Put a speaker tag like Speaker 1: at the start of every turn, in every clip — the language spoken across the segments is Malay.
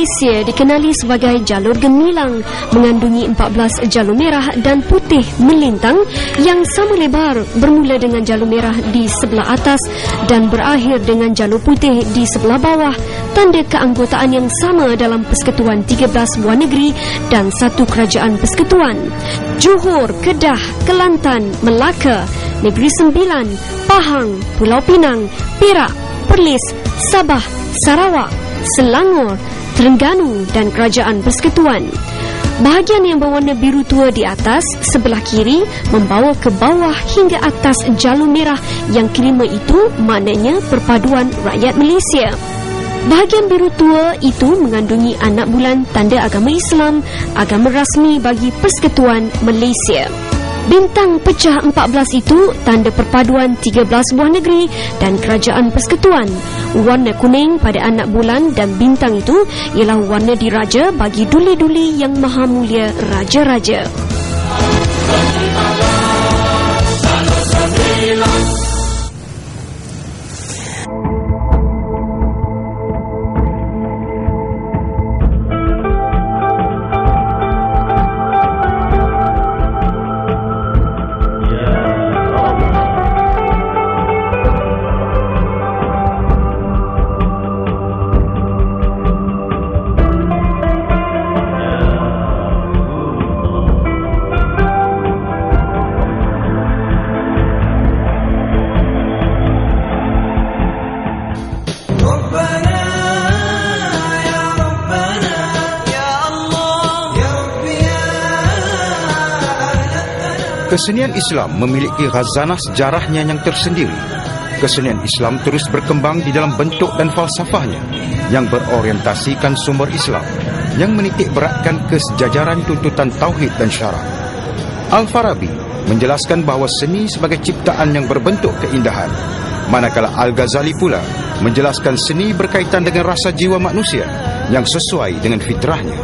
Speaker 1: Malaysia dikenali sebagai jalur gemilang, mengandungi 14 jalur merah dan putih melintang yang sama lebar, bermula dengan jalur merah di sebelah atas dan berakhir dengan jalur putih di sebelah bawah, tanda keanggotaan yang sama dalam Persekutuan 13 buah negeri dan satu kerajaan persekutuan. Johor, Kedah, Kelantan, Melaka, Negeri Sembilan, Pahang, Pulau Pinang, Perak, Perlis, Sabah, Sarawak, Selangor, Terengganu dan Kerajaan Persekutuan. Bahagian yang berwarna biru tua di atas sebelah kiri membawa ke bawah hingga atas jalur merah yang kelima itu maknanya perpaduan rakyat Malaysia. Bahagian biru tua itu mengandungi anak bulan tanda agama Islam, agama rasmi bagi Persekutuan Malaysia. Bintang pecah 14 itu tanda perpaduan 13 buah negeri dan kerajaan persekutuan. Warna kuning pada anak bulan dan bintang itu ialah warna diraja bagi duli-duli yang maha mulia raja-raja.
Speaker 2: Kesenian Islam memiliki khazanah sejarahnya yang tersendiri. Kesenian Islam terus berkembang di dalam bentuk dan falsafahnya yang berorientasikan sumber Islam, yang menitik beratkan kesejajaran tuntutan tauhid dan syarak. Al-Farabi menjelaskan bahawa seni sebagai ciptaan yang berbentuk keindahan, manakala Al-Ghazali pula menjelaskan seni berkaitan dengan rasa jiwa manusia yang sesuai dengan fitrahnya.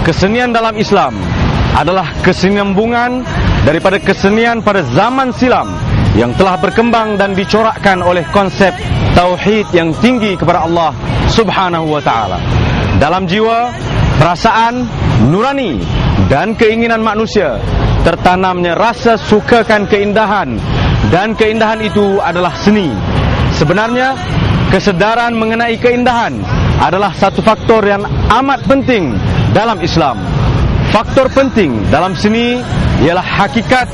Speaker 3: Kesenian dalam Islam adalah kesinambungan daripada kesenian pada zaman silam yang telah berkembang dan dicorakkan oleh konsep tauhid yang tinggi kepada Allah Subhanahu wa taala. Dalam jiwa, perasaan, nurani dan keinginan manusia tertanamnya rasa sukakan keindahan, dan keindahan itu adalah seni. Sebenarnya, kesedaran mengenai keindahan adalah satu faktor yang amat penting dalam Islam. Faktor penting dalam seni ialah hakikat,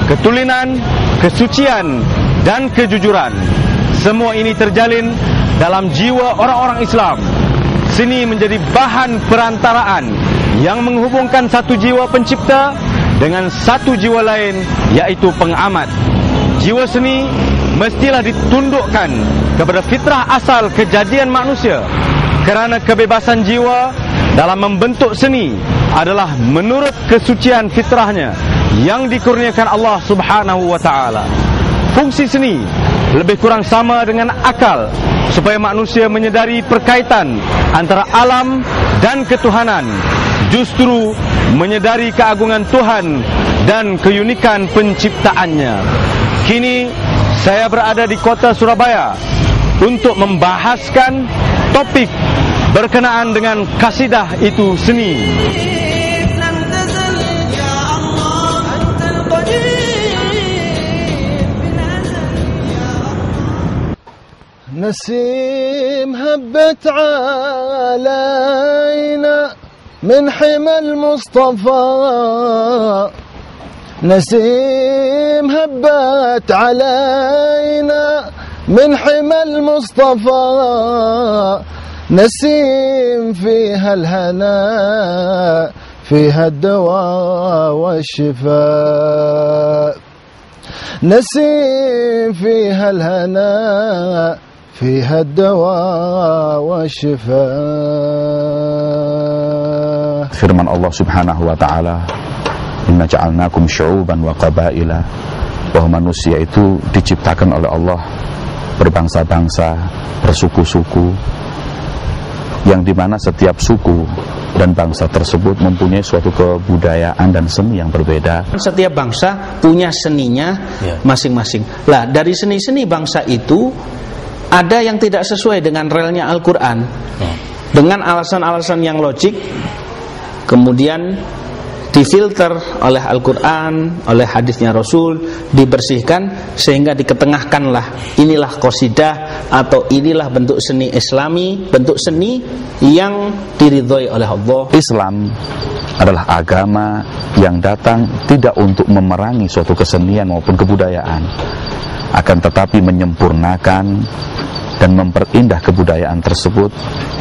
Speaker 3: ketulinan, kesucian dan kejujuran. Semua ini terjalin dalam jiwa orang-orang Islam. Seni menjadi bahan perantaraan yang menghubungkan satu jiwa pencipta dengan satu jiwa lain, yaitu pengamat. Jiwa seni mestilah ditundukkan kepada fitrah asal kejadian manusia, kerana kebebasan jiwa dalam membentuk seni adalah menurut kesucian fitrahnya yang dikurniakan Allah Subhanahu wa taala. Fungsi seni lebih kurang sama dengan akal, supaya manusia menyedari perkaitan antara alam dan ketuhanan, justru menyedari keagungan Tuhan dan keunikan penciptaannya. Kini saya berada di kota Surabaya untuk membahaskan topik berkenaan dengan kasidah itu seni.
Speaker 4: نسيم هبت علينا من حمى المصطفى، نسيم هبت علينا من حمى المصطفى، نسيم فيها الهناء فيها الدواء والشفاء، نسيم فيها الهناء فيها الدواء والشفاء.
Speaker 5: Firman Allah Subhanahu wa taala, "Inna ja'alnakum syu'uban wa qabaila", bahwa manusia itu diciptakan oleh Allah berbangsa-bangsa, bersuku-suku, yang dimana setiap suku dan bangsa tersebut mempunyai suatu kebudayaan dan seni yang berbeda.
Speaker 6: Setiap bangsa punya seninya masing-masing. Lah, dari seni-seni bangsa itu ada yang tidak sesuai dengan relnya Al-Quran, dengan alasan-alasan yang logik, kemudian difilter oleh Al-Quran, oleh hadisnya Rasul, dibersihkan sehingga diketengahkanlah inilah qasidah atau inilah bentuk seni Islami, bentuk seni yang diridhoi oleh Allah.
Speaker 5: Islam adalah agama yang datang tidak untuk memerangi suatu kesenian maupun kebudayaan, akan tetapi menyempurnakan dan memperindah kebudayaan tersebut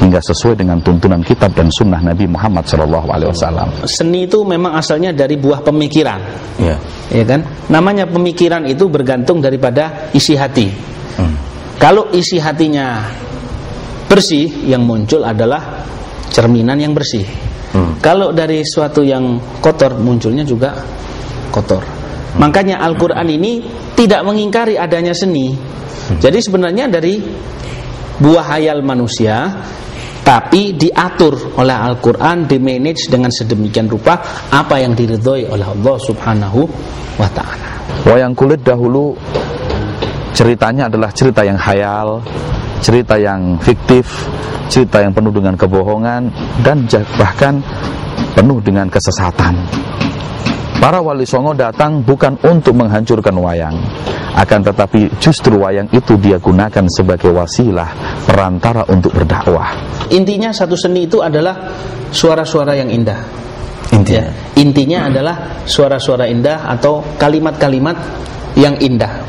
Speaker 5: hingga sesuai dengan tuntunan kitab dan sunnah Nabi Muhammad SAW.
Speaker 6: Seni itu memang asalnya dari buah pemikiran, ya kan? Namanya pemikiran itu bergantung daripada isi hati. Kalau isi hatinya bersih, yang muncul adalah cerminan yang bersih. Kalau dari suatu yang kotor, munculnya juga kotor. Makanya Al-Quran ini tidak mengingkari adanya seni. Jadi sebenarnya dari buah hayal manusia, tapi diatur oleh Al-Quran, dimanage dengan sedemikian rupa apa yang diridhoi oleh Allah Subhanahu wa ta'ala.
Speaker 5: Wayang kulit dahulu ceritanya adalah cerita yang hayal, cerita yang fiktif, cerita yang penuh dengan kebohongan dan bahkan penuh dengan kesesatan. Para wali songo datang bukan untuk menghancurkan wayang, akan tetapi justru wayang itu dia gunakan sebagai wasilah perantara untuk berdakwah.
Speaker 6: Intinya satu seni itu adalah suara-suara yang indah. Intinya adalah suara-suara indah atau kalimat-kalimat yang indah.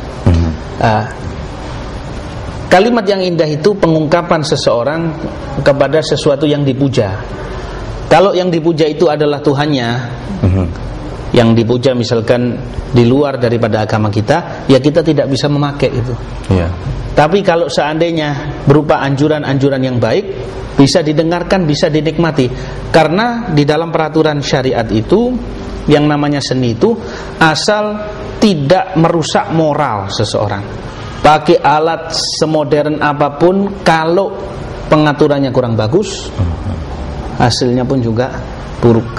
Speaker 6: Kalimat yang indah itu pengungkapan seseorang kepada sesuatu yang dipuja. Kalau yang dipuja itu adalah Tuhannya, yang dipuja misalkan di luar daripada agama kita, ya kita tidak bisa memakai itu. Tapi kalau seandainya berupa anjuran-anjuran yang baik, bisa didengarkan, bisa dinikmati. Karena di dalam peraturan syariat itu, yang namanya seni itu asal tidak merusak moral seseorang. Pakai alat semodern apapun, kalau pengaturannya kurang bagus, hasilnya pun juga buruk,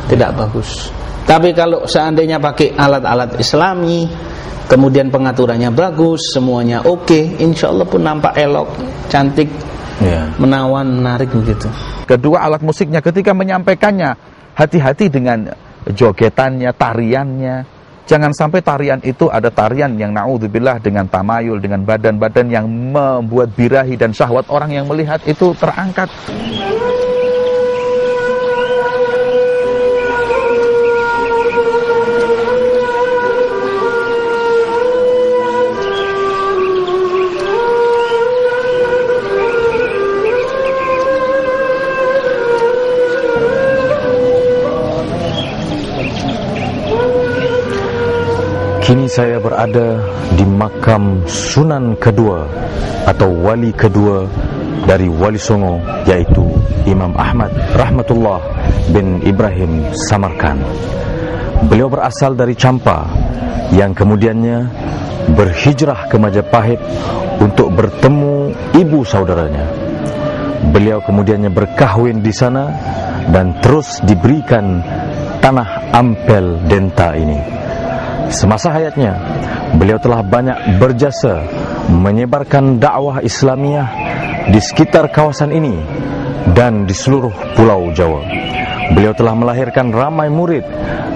Speaker 6: tidak bagus. Tapi kalau seandainya pakai alat-alat Islami, kemudian pengaturannya bagus, semuanya oke, insya Allah pun nampak elok, cantik, menawan, menarik begitu.
Speaker 5: Kedua, alat musiknya ketika menyampaikannya, hati-hati dengan jogetannya, tariannya. Jangan sampai tarian itu ada tarian yang na'udzubillah dengan tamayul, dengan badan-badan yang membuat birahi dan syahwat orang yang melihat itu terangkat.
Speaker 3: Kini saya berada di makam Sunan kedua atau wali kedua dari Wali Songo, yaitu Imam Ahmad Rahmatullah bin Ibrahim Samarkand. Beliau berasal dari Champa yang kemudiannya berhijrah ke Majapahit untuk bertemu ibu saudaranya. Beliau kemudiannya berkahwin di sana dan terus diberikan tanah Ampel Denta ini. Semasa hayatnya, beliau telah banyak berjasa menyebarkan dakwah Islamiyah di sekitar kawasan ini dan di seluruh pulau Jawa. Beliau telah melahirkan ramai murid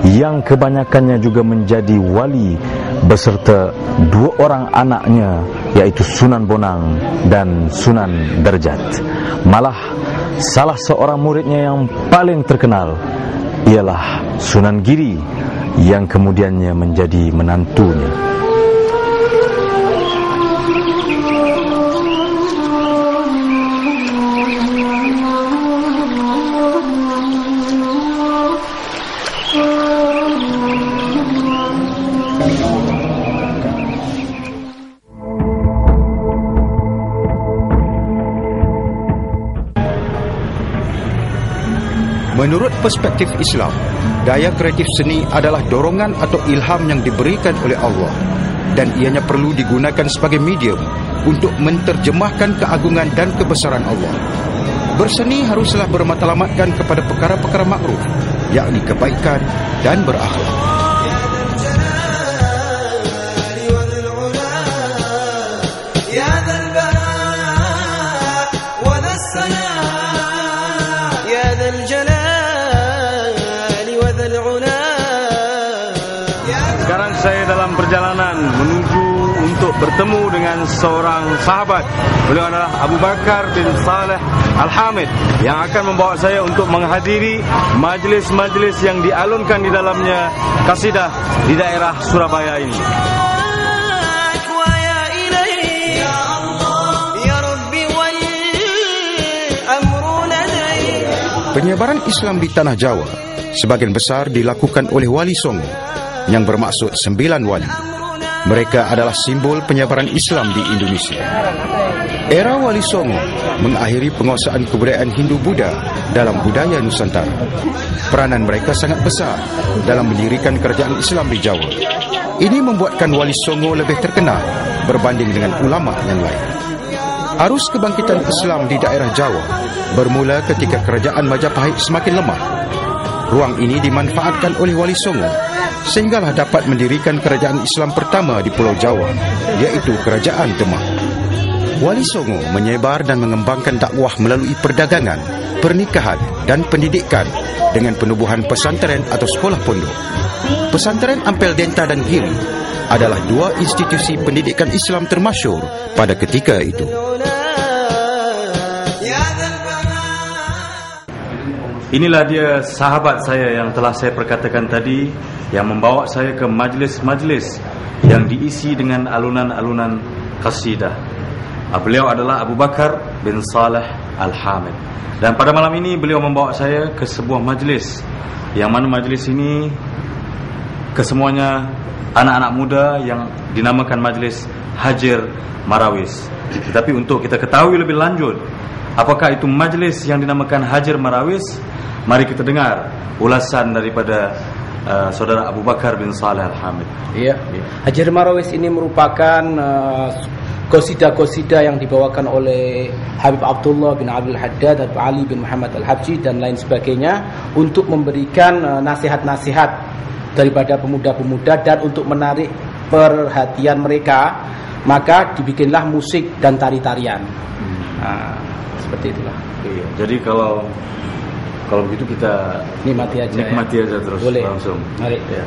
Speaker 3: yang kebanyakannya juga menjadi wali beserta 2 orang anaknya, yaitu Sunan Bonang dan Sunan Derajat. Malah salah seorang muridnya yang paling terkenal ialah Sunan Giri yang kemudiannya menjadi menantunya.
Speaker 2: Menurut perspektif Islam, daya kreatif seni adalah dorongan atau ilham yang diberikan oleh Allah, dan ianya perlu digunakan sebagai medium untuk menterjemahkan keagungan dan kebesaran Allah. Berseni haruslah bermatlamatkan kepada perkara-perkara makruf, yakni kebaikan dan berakhlak.
Speaker 3: Sekarang saya dalam perjalanan menuju untuk bertemu dengan seorang sahabat. Beliau adalah Abu Bakar bin Saleh Al-Hamid yang akan membawa saya untuk menghadiri majlis-majlis yang dialunkan di dalamnya kasidah di daerah Surabaya ini.
Speaker 2: Penyebaran Islam di Tanah Jawa sebagian besar dilakukan oleh Wali Songo yang bermaksud 9 wali. Mereka adalah simbol penyebaran Islam di Indonesia. Era Wali Songo mengakhiri penguasaan kebudayaan Hindu-Buddha dalam budaya Nusantara. Peranan mereka sangat besar dalam mendirikan kerajaan Islam di Jawa. Ini membuatkan Wali Songo lebih terkenal berbanding dengan ulama yang lain. Arus kebangkitan Islam di daerah Jawa bermula ketika kerajaan Majapahit semakin lemah. Ruang ini dimanfaatkan oleh Wali Songo sehinggalah dapat mendirikan kerajaan Islam pertama di Pulau Jawa, iaitu Kerajaan Demak. Wali Songo menyebar dan mengembangkan dakwah melalui perdagangan, pernikahan dan pendidikan dengan penubuhan pesantren atau sekolah pondok. Pesantren Ampel Denta dan Giri adalah 2 institusi pendidikan Islam termasyhur pada ketika itu.
Speaker 3: Inilah dia sahabat saya yang telah saya perkatakan tadi, yang membawa saya ke majlis-majlis yang diisi dengan alunan-alunan qasidah. Beliau adalah Abu Bakar bin Saleh Al-Hamid. Dan pada malam ini beliau membawa saya ke sebuah majlis, yang mana majlis ini kesemuanya anak-anak muda yang dinamakan Majlis Hajar Marawis. Tetapi untuk kita ketahui lebih lanjut apakah itu majlis yang dinamakan Hajar Marawis, mari kita dengar ulasan daripada saudara Abu Bakar bin Saleh Al-Hamid.
Speaker 7: Iya. Hajar Marawis ini merupakan qasidah-qasidah yang dibawakan oleh Habib Abdullah bin Abdul Haddad, Habib Ali bin Muhammad Al-Habsyi dan lain sebagainya untuk memberikan nasihat-nasihat daripada pemuda-pemuda dan untuk menarik perhatian mereka, maka dibikinlah musik dan tari-tarian. Seperti itulah.
Speaker 3: Iya. Jadi kalau begitu kita
Speaker 7: nikmati aja
Speaker 3: terus.
Speaker 7: Boleh.
Speaker 3: Langsung.
Speaker 7: Mari.
Speaker 3: Ya.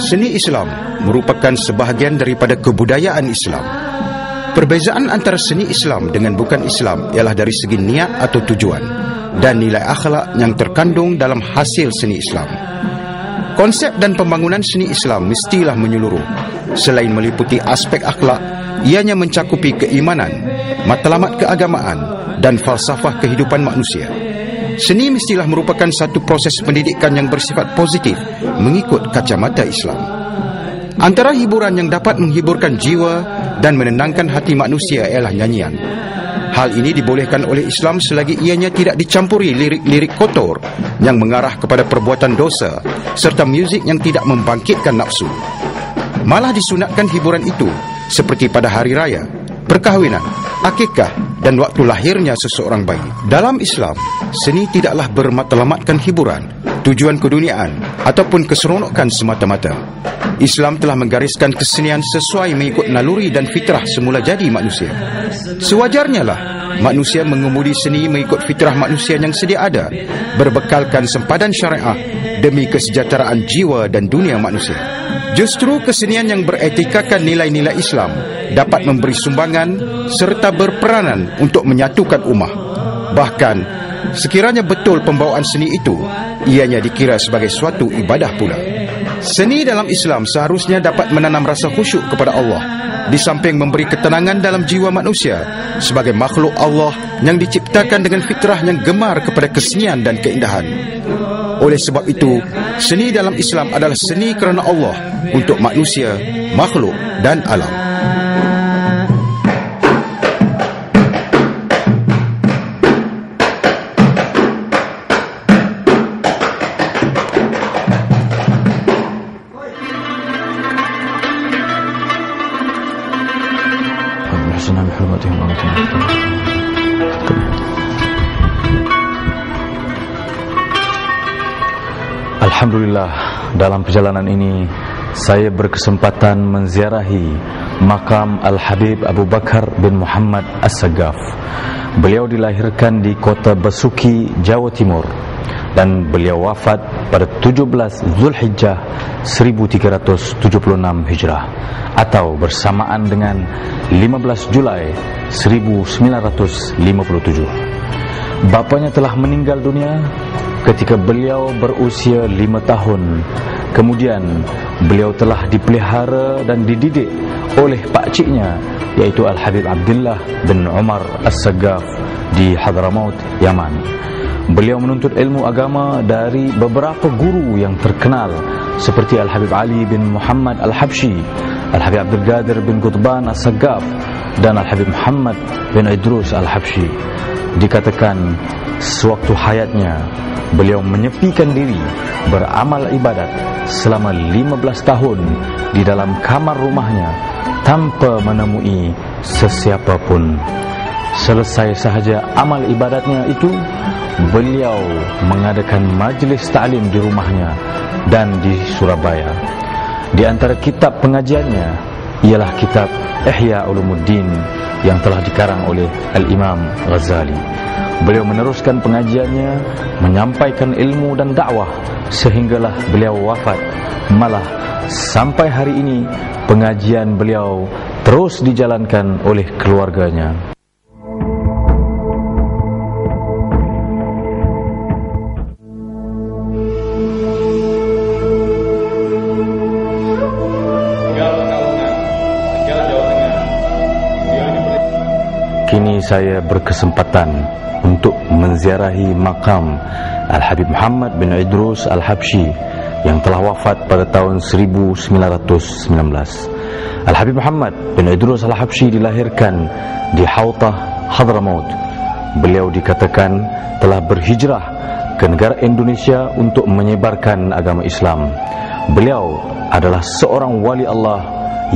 Speaker 2: Seni Islam merupakan sebahagian daripada kebudayaan Islam. Perbezaan antara seni Islam dengan bukan Islam ialah dari segi niat atau tujuan dan nilai akhlak yang terkandung dalam hasil seni Islam. Konsep dan pembangunan seni Islam mestilah menyeluruh. Selain meliputi aspek akhlak, ianya mencakupi keimanan, matlamat keagamaan dan falsafah kehidupan manusia. Seni mestilah merupakan satu proses pendidikan yang bersifat positif mengikut kacamata Islam. Antara hiburan yang dapat menghiburkan jiwa dan menenangkan hati manusia ialah nyanyian. Hal ini dibolehkan oleh Islam selagi ianya tidak dicampuri lirik-lirik kotor yang mengarah kepada perbuatan dosa serta muzik yang tidak membangkitkan nafsu. Malah disunatkan hiburan itu seperti pada hari raya, perkahwinan, akikah dan waktu lahirnya seseorang bayi. Dalam Islam, seni tidaklah bermatlamatkan hiburan, tujuan keduniaan ataupun keseronokan semata-mata. Islam telah menggariskan kesenian sesuai mengikut naluri dan fitrah semula jadi manusia. Sewajarnya lah manusia mengemudi seni mengikut fitrah manusia yang sedia ada, berbekalkan sempadan syariah demi kesejahteraan jiwa dan dunia manusia. Justru kesenian yang beretikakan nilai-nilai Islam dapat memberi sumbangan serta berperanan untuk menyatukan ummah. Bahkan sekiranya betul pembawaan seni itu, ianya dikira sebagai suatu ibadah pula. Seni dalam Islam seharusnya dapat menanam rasa khusyuk kepada Allah, di samping memberi ketenangan dalam jiwa manusia sebagai makhluk Allah yang diciptakan dengan fitrah yang gemar kepada kesenian dan keindahan. Oleh sebab itu, seni dalam Islam adalah seni kerana Allah untuk manusia, makhluk dan alam.
Speaker 3: Alhamdulillah, dalam perjalanan ini saya berkesempatan menziarahi makam Al-Habib Abu Bakar bin Muhammad As-Saggaf. Beliau dilahirkan di kota Besuki, Jawa Timur, dan beliau wafat pada 17 Zulhijjah 1376 Hijrah, atau bersamaan dengan 15 Julai 1957. Bapanya telah meninggal dunia ketika beliau berusia 5 tahun. Kemudian beliau telah dipelihara dan dididik oleh pakciknya, yaitu Al-Habib Abdullah bin Umar As-Saggaf di Hadramaut, Yaman. Beliau menuntut ilmu agama dari beberapa guru yang terkenal seperti Al-Habib Ali bin Muhammad Al-Habsyi, Al-Habib Abdul Qadir bin Qutban As-Saggaf, dan Al-Habib Muhammad bin Idrus Al-Habsyi. Dikatakan sewaktu hayatnya beliau menyepikan diri beramal ibadat selama 15 tahun di dalam kamar rumahnya tanpa menemui sesiapa pun. Selesai sahaja amal ibadatnya itu, beliau mengadakan majlis ta'lim di rumahnya dan di Surabaya. Di antara kitab pengajiannya ialah kitab Ihya Ulumuddin yang telah dikarang oleh Al-Imam Ghazali. Beliau meneruskan pengajiannya, menyampaikan ilmu dan dakwah sehinggalah beliau wafat. Malah sampai hari ini pengajian beliau terus dijalankan oleh keluarganya. Kini saya berkesempatan untuk menziarahi makam Al-Habib Muhammad bin Idrus Al-Habsyi yang telah wafat pada tahun 1919. Al-Habib Muhammad bin Idrus Al-Habsyi dilahirkan di Hautah, Hadramaut. Beliau dikatakan telah berhijrah ke negara Indonesia untuk menyebarkan agama Islam. Beliau adalah seorang wali Allah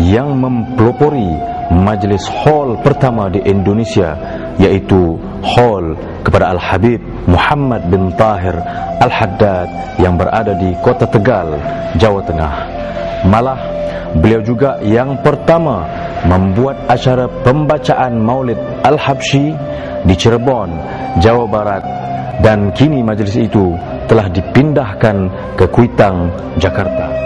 Speaker 3: yang mempelopori majlis hall pertama di Indonesia, yaitu hall kepada Al-Habib Muhammad bin Tahir Al-Haddad yang berada di kota Tegal, Jawa Tengah. Malah beliau juga yang pertama membuat acara pembacaan Maulid Al-Habsyi di Cirebon, Jawa Barat, dan kini majlis itu telah dipindahkan ke Kuitang, Jakarta.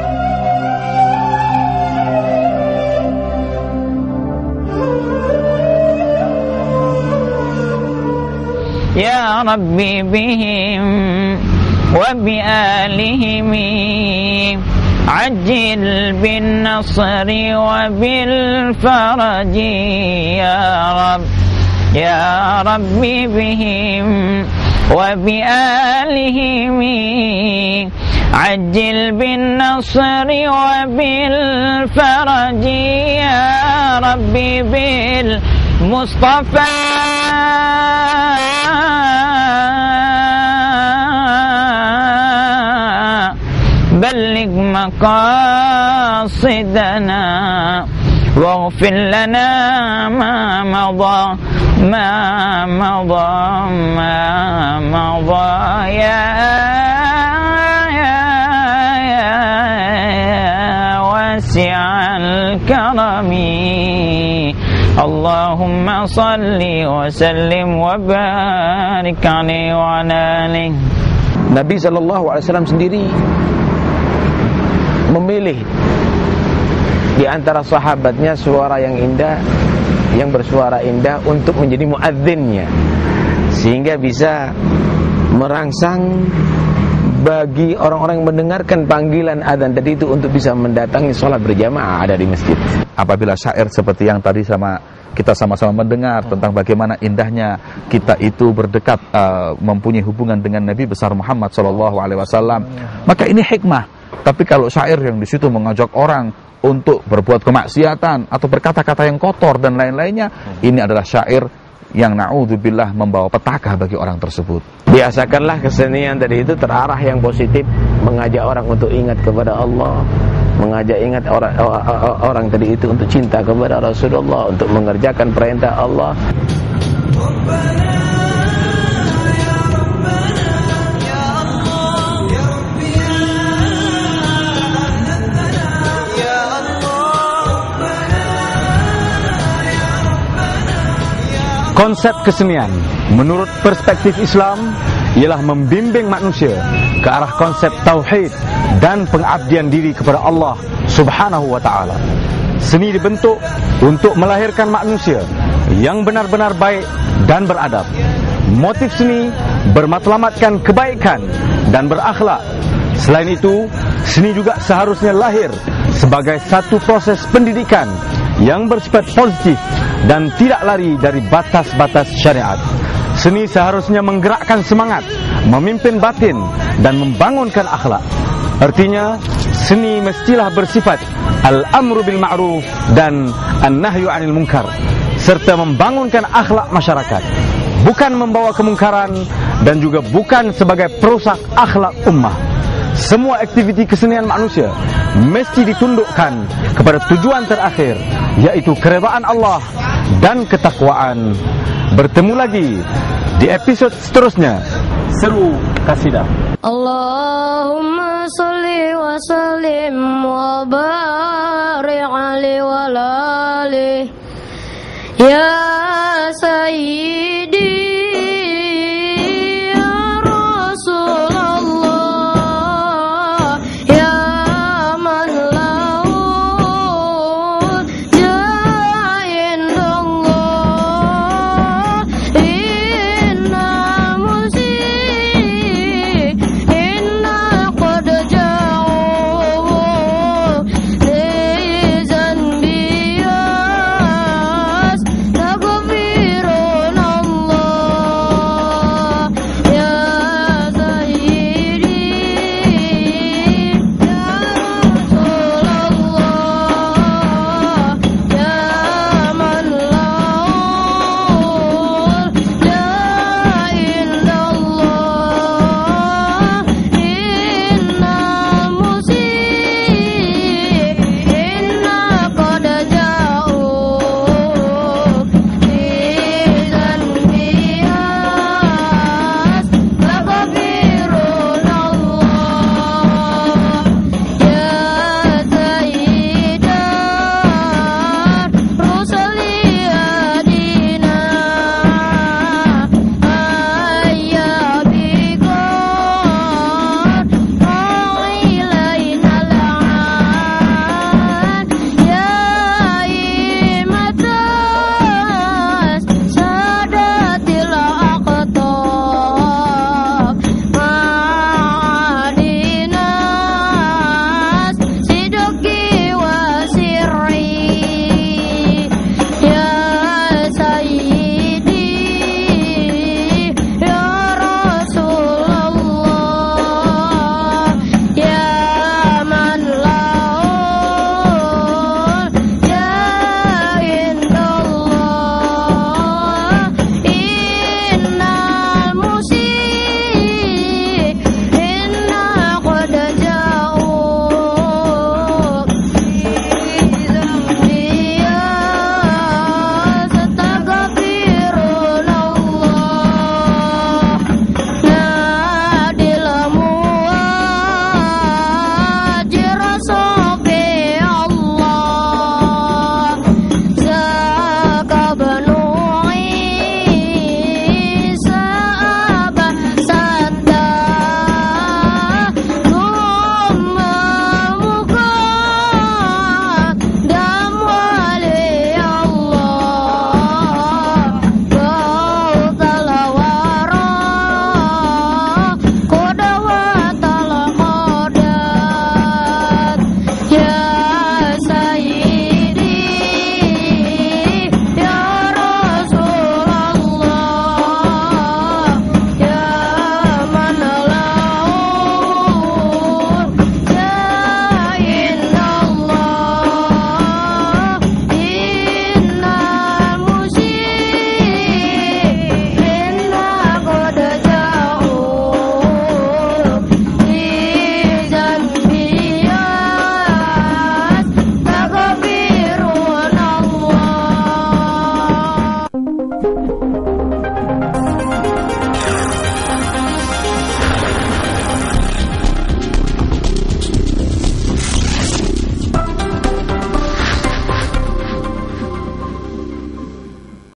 Speaker 8: Ya Rabbi bihim wa bi'alihim ajil bin nasri wa bil faraji ya Rabbi bihim wa bi'alihim ajil bin nasri wa bil faraji ya Rabbi bil Mustafa بلغ مقاصدنا واغفر لنا ما مضى يا واسع الكرم اللهم صل وسلم وبارك عليه وعلى آله.
Speaker 6: Nabi SAW sendiri memilih di antara sahabatnya suara yang indah, yang bersuara indah untuk menjadi muadzinnya, sehingga bisa merangsang bagi orang-orang yang mendengarkan panggilan azan tadi itu untuk bisa mendatangi sholat berjamaah ada di masjid.
Speaker 5: Apabila syair seperti yang tadi kita sama-sama mendengar tentang bagaimana indahnya kita itu berdekat, mempunyai hubungan dengan Nabi besar Muhammad SAW, maka ini hikmah. Tapi kalau syair yang di situ mengajak orang untuk berbuat kemaksiatan atau berkata-kata yang kotor dan lain-lainnya, ini adalah syair yang na'udzubillah membawa petaka bagi orang tersebut.
Speaker 6: Biasakanlah kesenian tadi itu terarah yang positif, mengajak orang untuk ingat kepada Allah, mengajak ingat orang tadi itu untuk cinta kepada Rasulullah, untuk mengerjakan perintah Allah.
Speaker 3: Konsep kesenian menurut perspektif Islam ialah membimbing manusia ke arah konsep tauhid dan pengabdian diri kepada Allah Subhanahu wa taala. Seni dibentuk untuk melahirkan manusia yang benar-benar baik dan beradab. Motif seni bermatlamatkan kebaikan dan berakhlak. Selain itu, seni juga seharusnya lahir sebagai satu proses pendidikan yang bersifat positif dan tidak lari dari batas-batas syariat. Seni seharusnya menggerakkan semangat, memimpin batin dan membangunkan akhlak. Artinya, seni mestilah bersifat al-amru bil ma'ruf dan an-nahyu 'anil munkar, serta membangunkan akhlak masyarakat, bukan membawa kemungkaran dan juga bukan sebagai perusak akhlak ummah. Semua aktiviti kesenian manusia mesti ditundukkan kepada tujuan terakhir, yaitu keredaan Allah dan ketakwaan. Bertemu lagi di episode seterusnya. Seru kasidah.
Speaker 9: Allahumma salli wa sallim wa barik alaihi wa alihi ya